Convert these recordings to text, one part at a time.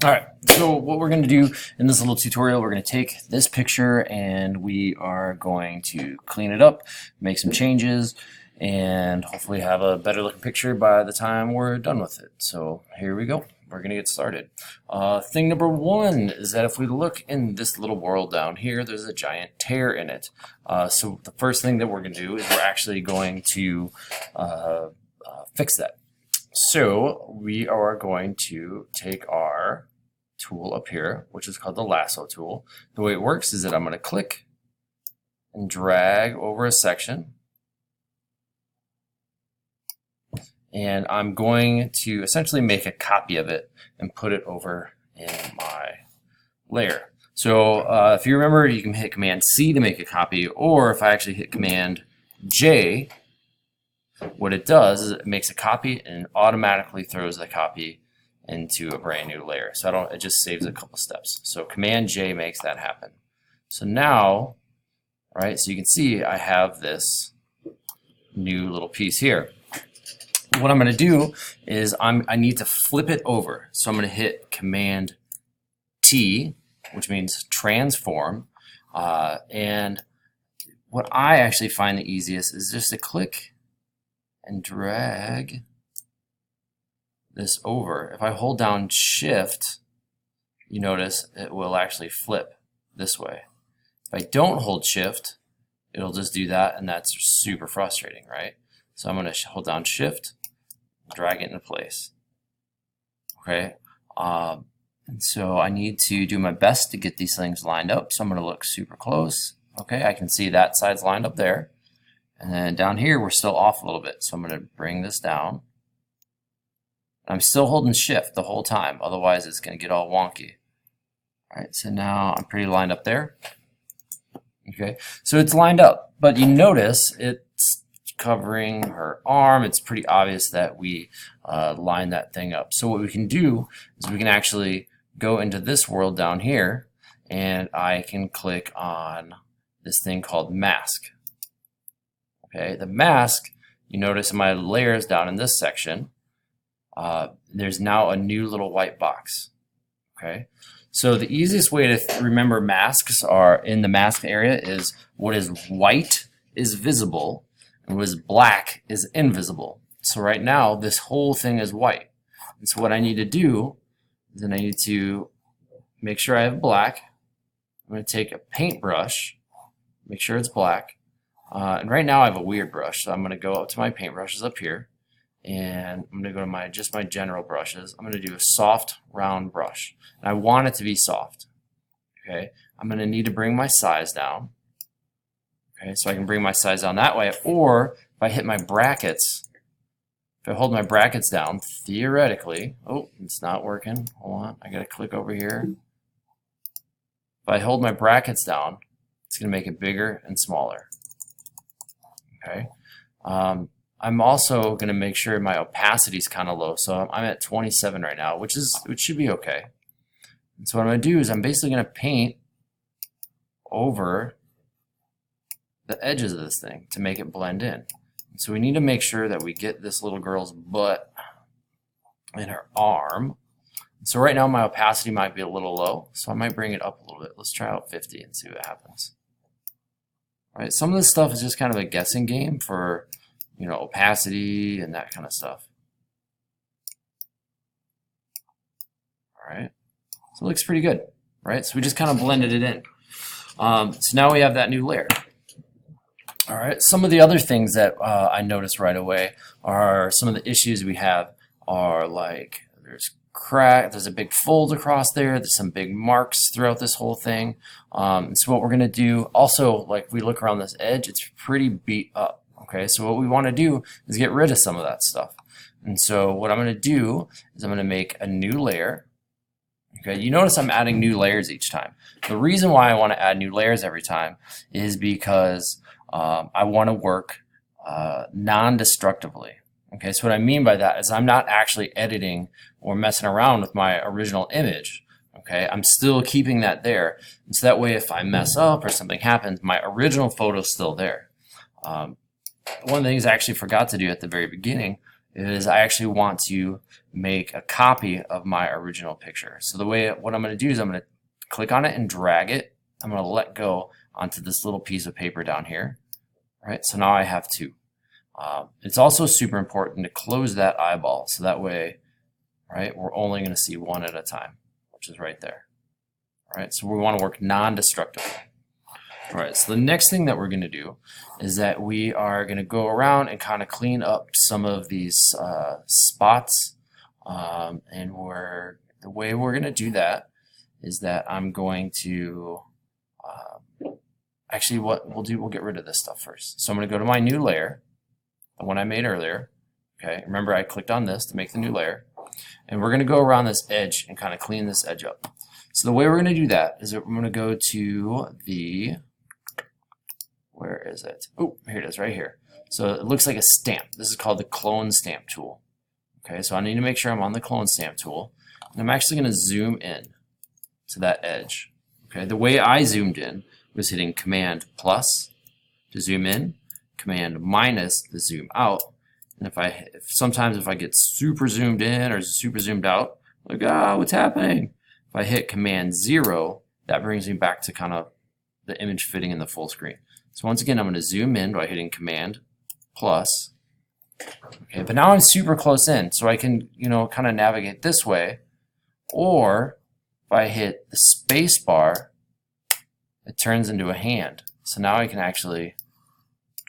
All right, so what we're going to do in this little tutorial, we're going to take this picture and we are going to clean it up, make some changes, and hopefully have a better looking picture by the time we're done with it. So here we go. We're going to get started. Thing number one is that if we look in this little world down here, there's a giant tear in it. So the first thing that we're going to do is we're actually going to fix that. So we are going to take our tool up here, which is called the lasso tool. The way it works is that I'm going to click and drag over a section. And I'm going to essentially make a copy of it and put it over in my layer. So if you remember, you can hit Command C to make a copy, or if I actually hit Command J, what it does is it makes a copy and automatically throws the copy into a brand new layer. So it just saves a couple steps. So Command J makes that happen. So now, right, so you can see I have this new little piece here. What I'm going to do is I need to flip it over. So I'm going to hit Command T, which means transform. And what I actually find the easiest is just to click and drag this over. If I hold down Shift, you notice it will actually flip this way. If I don't hold Shift, it'll just do that, and that's super frustrating, right? So I'm going to hold down Shift, drag it into place. Okay, and so I need to do my best to get these things lined up. So I'm going to look super close. Okay, I can see that side's lined up there. And then down here, we're still off a little bit. So I'm going to bring this down. I'm still holding Shift the whole time. Otherwise, it's going to get all wonky. All right, so now I'm pretty lined up there. Okay, so it's lined up. But you notice it's covering her arm. It's pretty obvious that we lined that thing up. So what we can do is we can actually go into this world down here, and I can click on this thing called Mask. Okay, the mask, you notice in my layers down in this section, there's now a new little white box. Okay, so the easiest way to remember masks are in the mask area is what is white is visible and what is black is invisible. So right now this whole thing is white. And so what I need to do is then I need to make sure I have black. I'm going to take a paintbrush, make sure it's black. And right now I have a weird brush, so I'm going to go up to my paintbrushes up here, and I'm going to go to just my general brushes. I'm going to do a soft round brush, and I want it to be soft. Okay, I'm going to need to bring my size down. Okay, so I can bring my size down that way, or if I hit my brackets, if I hold my brackets down, theoretically, oh, it's not working. Hold on, I got to click over here. If I hold my brackets down, it's going to make it bigger and smaller. Okay, I'm also going to make sure my opacity is kind of low, so I'm at 27 right now, which should be okay. And so what I'm going to do is I'm basically going to paint over the edges of this thing to make it blend in. And so we need to make sure that we get this little girl's butt and her arm. And so right now my opacity might be a little low, so I might bring it up a little bit. Let's try out 50 and see what happens. Right, some of this stuff is just kind of a guessing game for, you know, opacity and that kind of stuff. All right, so it looks pretty good, right? So we just kind of blended it in. So now we have that new layer. All right, some of the other things that I noticed right away are some of the issues we have are like there's a big fold across there. There's some big marks throughout this whole thing. So what we're going to do also, like we look around this edge, it's pretty beat up. Okay, so what we want to do is get rid of some of that stuff. And so what I'm going to do is I'm going to make a new layer. Okay, you notice I'm adding new layers each time. The reason why I want to add new layers every time is because I want to work non-destructively. Okay, so what I mean by that is I'm not actually editing or messing around with my original image. Okay, I'm still keeping that there. And so that way if I mess up or something happens, my original photo is still there. One of the things I actually forgot to do at the very beginning is I actually want to make a copy of my original picture. So what I'm going to do is I'm going to click on it and drag it. I'm going to let go onto this little piece of paper down here. All right, so now I have two. It's also super important to close that eyeball, so that way, right, we're only going to see one at a time, which is right there. All right, so we want to work non-destructively. All right, so the next thing that we're going to do is that we are going to go around and kind of clean up some of these spots. And the way we're going to do that is that I'm going to, actually what we'll do, we'll get rid of this stuff first. So I'm going to go to my new layer, the one I made earlier. Okay, remember I clicked on this to make the new layer. And we're going to go around this edge and kind of clean this edge up. So the way we're going to do that is that we're going to go to the, where is it? Oh, here it is, right here. So it looks like a stamp. This is called the clone stamp tool. Okay, so I need to make sure I'm on the clone stamp tool. And I'm actually going to zoom in to that edge. Okay, the way I zoomed in was hitting Command plus to zoom in, Command minus to zoom out. And sometimes if I get super zoomed in or super zoomed out, like, what's happening? If I hit Command 0, that brings me back to kind of the image fitting in the full screen. So once again, I'm going to zoom in by hitting Command plus. Okay, but now I'm super close in, so I can, kind of navigate this way. Or if I hit the space bar, it turns into a hand. So now I can actually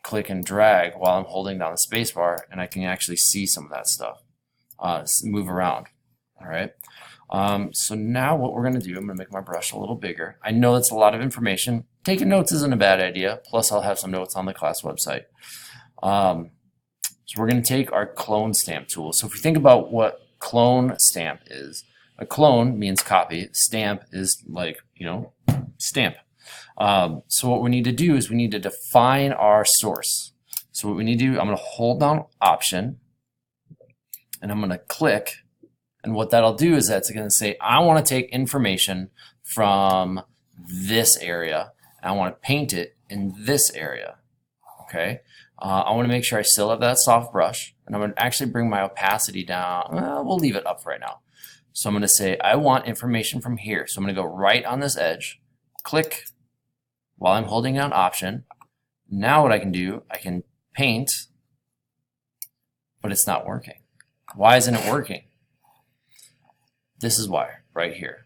click and drag while I'm holding down the space bar, and I can actually see some of that stuff move around. All right. So now what we're going to do, I'm going to make my brush a little bigger. I know that's a lot of information. Taking notes isn't a bad idea. Plus, I'll have some notes on the class website. So we're going to take our clone stamp tool. So if we think about what clone stamp is, a clone means copy. Stamp is like, stamp. So what we need to do is we need to define our source. So what we need to do, I'm going to hold down Option, and I'm going to click. And what that'll do is that's going to say, I want to take information from this area, and I want to paint it in this area. Okay. I want to make sure I still have that soft brush, and I'm going to actually bring my opacity down. We'll leave it up for right now. So I'm going to say, I want information from here. So I'm going to go right on this edge, click while I'm holding down Option. Now what I can do, I can paint, but it's not working. Why isn't it working? This is why, right here.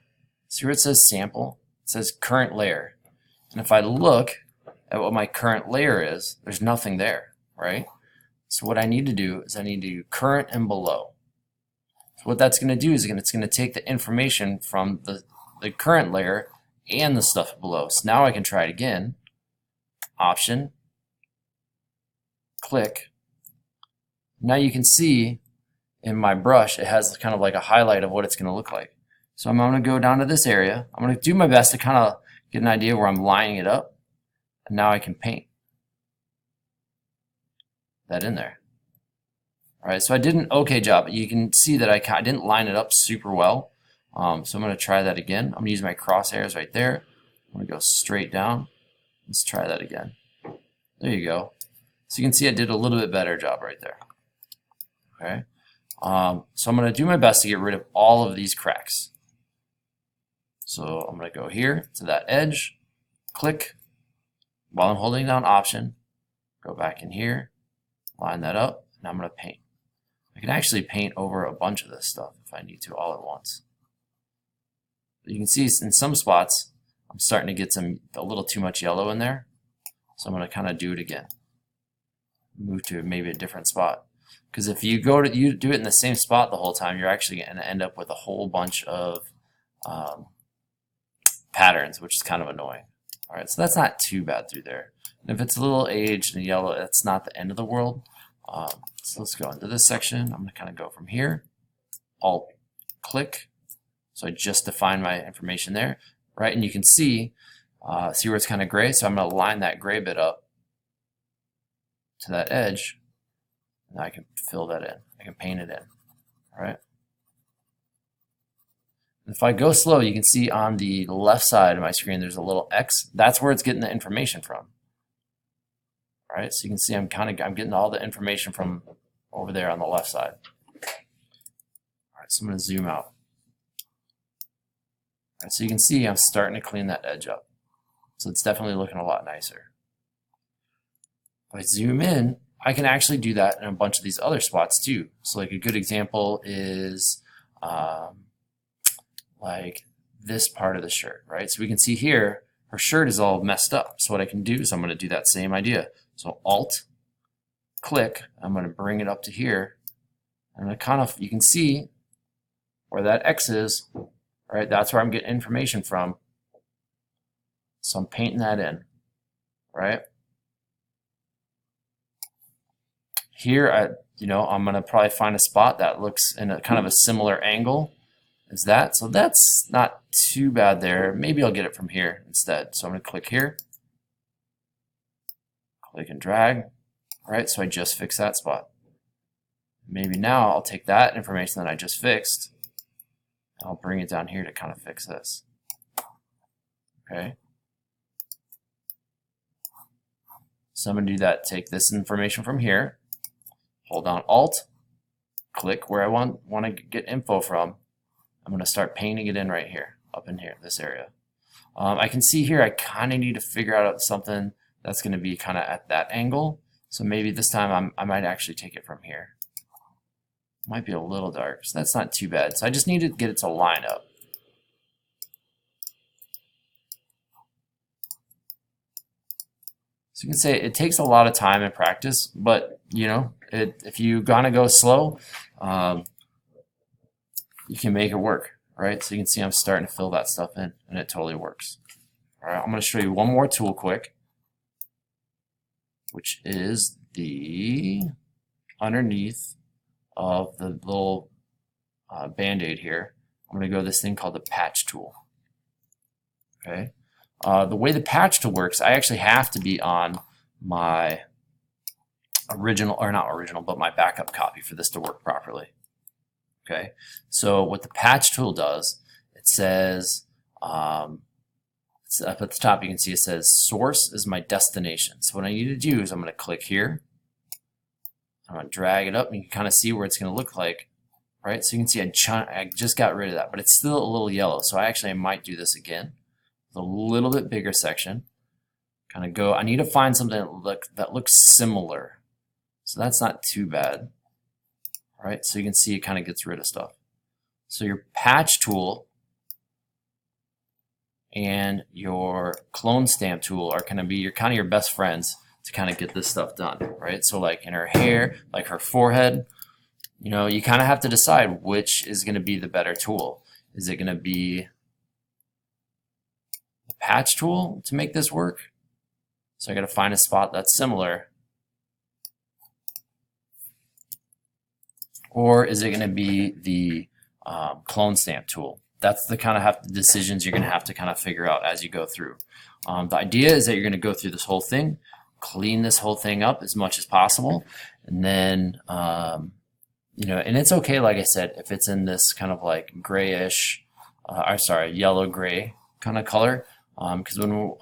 See where it says sample? It says current layer. And if I look at what my current layer is, there's nothing there, right? So what I need to do is I need to do current and below. So what that's going to do is it's going to take the information from the current layer and the stuff below. So now I can try it again. Option, click. Now you can see in my brush, it has kind of like a highlight of what it's going to look like. So I'm going to go down to this area. I'm going to do my best to kind of get an idea where I'm lining it up. And now I can paint that in there. All right, so I did an okay job, but you can see that I didn't line it up super well. So I'm going to try that again. I'm going to use my crosshairs right there. I'm going to go straight down. Let's try that again. There you go. So you can see I did a little bit better job right there. Okay. So I'm going to do my best to get rid of all of these cracks. So I'm going to go here to that edge, click, while I'm holding down Option, go back in here, line that up, and I'm going to paint. I can actually paint over a bunch of this stuff if I need to all at once. But you can see in some spots, I'm starting to get a little too much yellow in there. So I'm going to kind of do it again. Move to maybe a different spot. Because if you do it in the same spot the whole time, you're actually going to end up with a whole bunch of patterns, which is kind of annoying. All right, so that's not too bad through there. And if it's a little aged and yellow, it's not the end of the world. So let's go into this section. I'm going to kind of go from here, Alt, click. So I just defined my information there, right? And you can see where it's kind of gray. So I'm going to line that gray bit up to that edge. And I can fill that in. I can paint it in. All right. And if I go slow, you can see on the left side of my screen there's a little X. That's where it's getting the information from. All right. So you can see I'm getting all the information from over there on the left side. All right, so I'm going to zoom out. All right, so you can see I'm starting to clean that edge up. So it's definitely looking a lot nicer. If I zoom in, I can actually do that in a bunch of these other spots too. So like a good example is like this part of the shirt, right? So we can see here, her shirt is all messed up. So what I can do is I'm going to do that same idea. So Alt, click, I'm going to bring it up to here. And I kind of, you can see where that X is, right? That's where I'm getting information from. So I'm painting that in, right? Here, I'm going to probably find a spot that looks in a kind of a similar angle as that. So that's not too bad there. Maybe I'll get it from here instead. So I'm going to click here, click and drag, right? So I just fixed that spot. Maybe now I'll take that information that I just fixed, and I'll bring it down here to kind of fix this. Okay. So I'm going to do that. Take this information from here, hold down Alt, click where I want to get info from. I'm going to start painting it in right here, up in here, this area. I can see here I kind of need to figure out something that's going to be kind of at that angle. So maybe this time I might actually take it from here. Might be a little dark, so that's not too bad. So I just need to get it to line up. So you can say it takes a lot of time and practice, but if you're gonna go slow, you can make it work, right? So you can see I'm starting to fill that stuff in, and it totally works. All right, I'm going to show you one more tool quick, which is the underneath of the little Band-Aid here. I'm going to go to this thing called the patch tool. Okay. The way the patch tool works, I actually have to be on my original, or not original, but my backup copy for this to work properly. Okay, so what the patch tool does, it says, it's up at the top, you can see it says source is my destination. So what I need to do is I'm going to click here. I'm going to drag it up, and you can kind of see where it's going to look like, right? So you can see I just got rid of that, but it's still a little yellow. So I might do this again. A little bit bigger section. Kind of go, I need to find something that looks similar. So that's not too bad. All right, so you can see it kind of gets rid of stuff. So your patch tool and your clone stamp tool are going to be your best friends to kind of get this stuff done, right? So like in her hair, like her forehead, you kind of have to decide which is going to be the better tool. Is it going to be the patch tool to make this work? So I got to find a spot that's similar. Or is it going to be the clone stamp tool? That's the kind of decisions you're going to have to kind of figure out as you go through. The idea is that you're going to go through this whole thing, clean this whole thing up as much as possible, and then and it's okay, like I said, if it's in this kind of like grayish, yellow gray kind of color, because when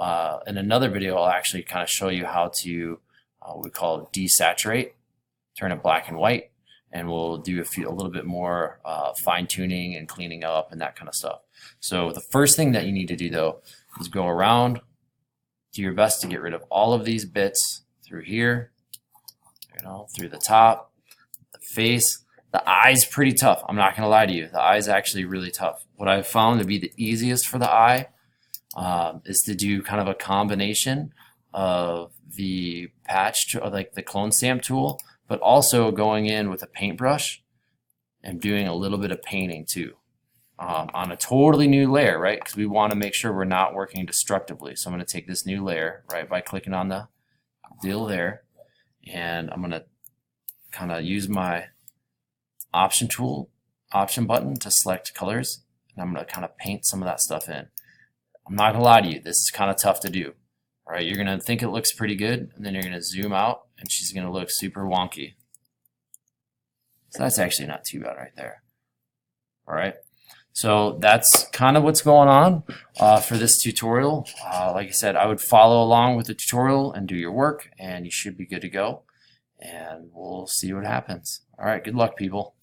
in another video I'll actually kind of show you how to what we call desaturate, turn it black and white. And we'll do a little bit more fine tuning and cleaning up and that kind of stuff. So the first thing that you need to do though is go around, do your best to get rid of all of these bits through here, through the top, the face. The eye's pretty tough. I'm not gonna lie to you. The eye's actually really tough. What I've found to be the easiest for the eye is to do kind of a combination of the patch, like the clone stamp tool, but also going in with a paintbrush and doing a little bit of painting too on a totally new layer, right? Because we want to make sure we're not working destructively. So I'm going to take this new layer, right, by clicking on the deal there, and I'm going to kind of use my option button to select colors, and I'm going to kind of paint some of that stuff in. I'm not going to lie to you, this is kind of tough to do. All right, you're going to think it looks pretty good, and then you're going to zoom out, and she's going to look super wonky. So that's actually not too bad right there. All right, so that's kind of what's going on for this tutorial. Like I said, I would follow along with the tutorial and do your work, and you should be good to go. and we'll see what happens. All right, good luck, people.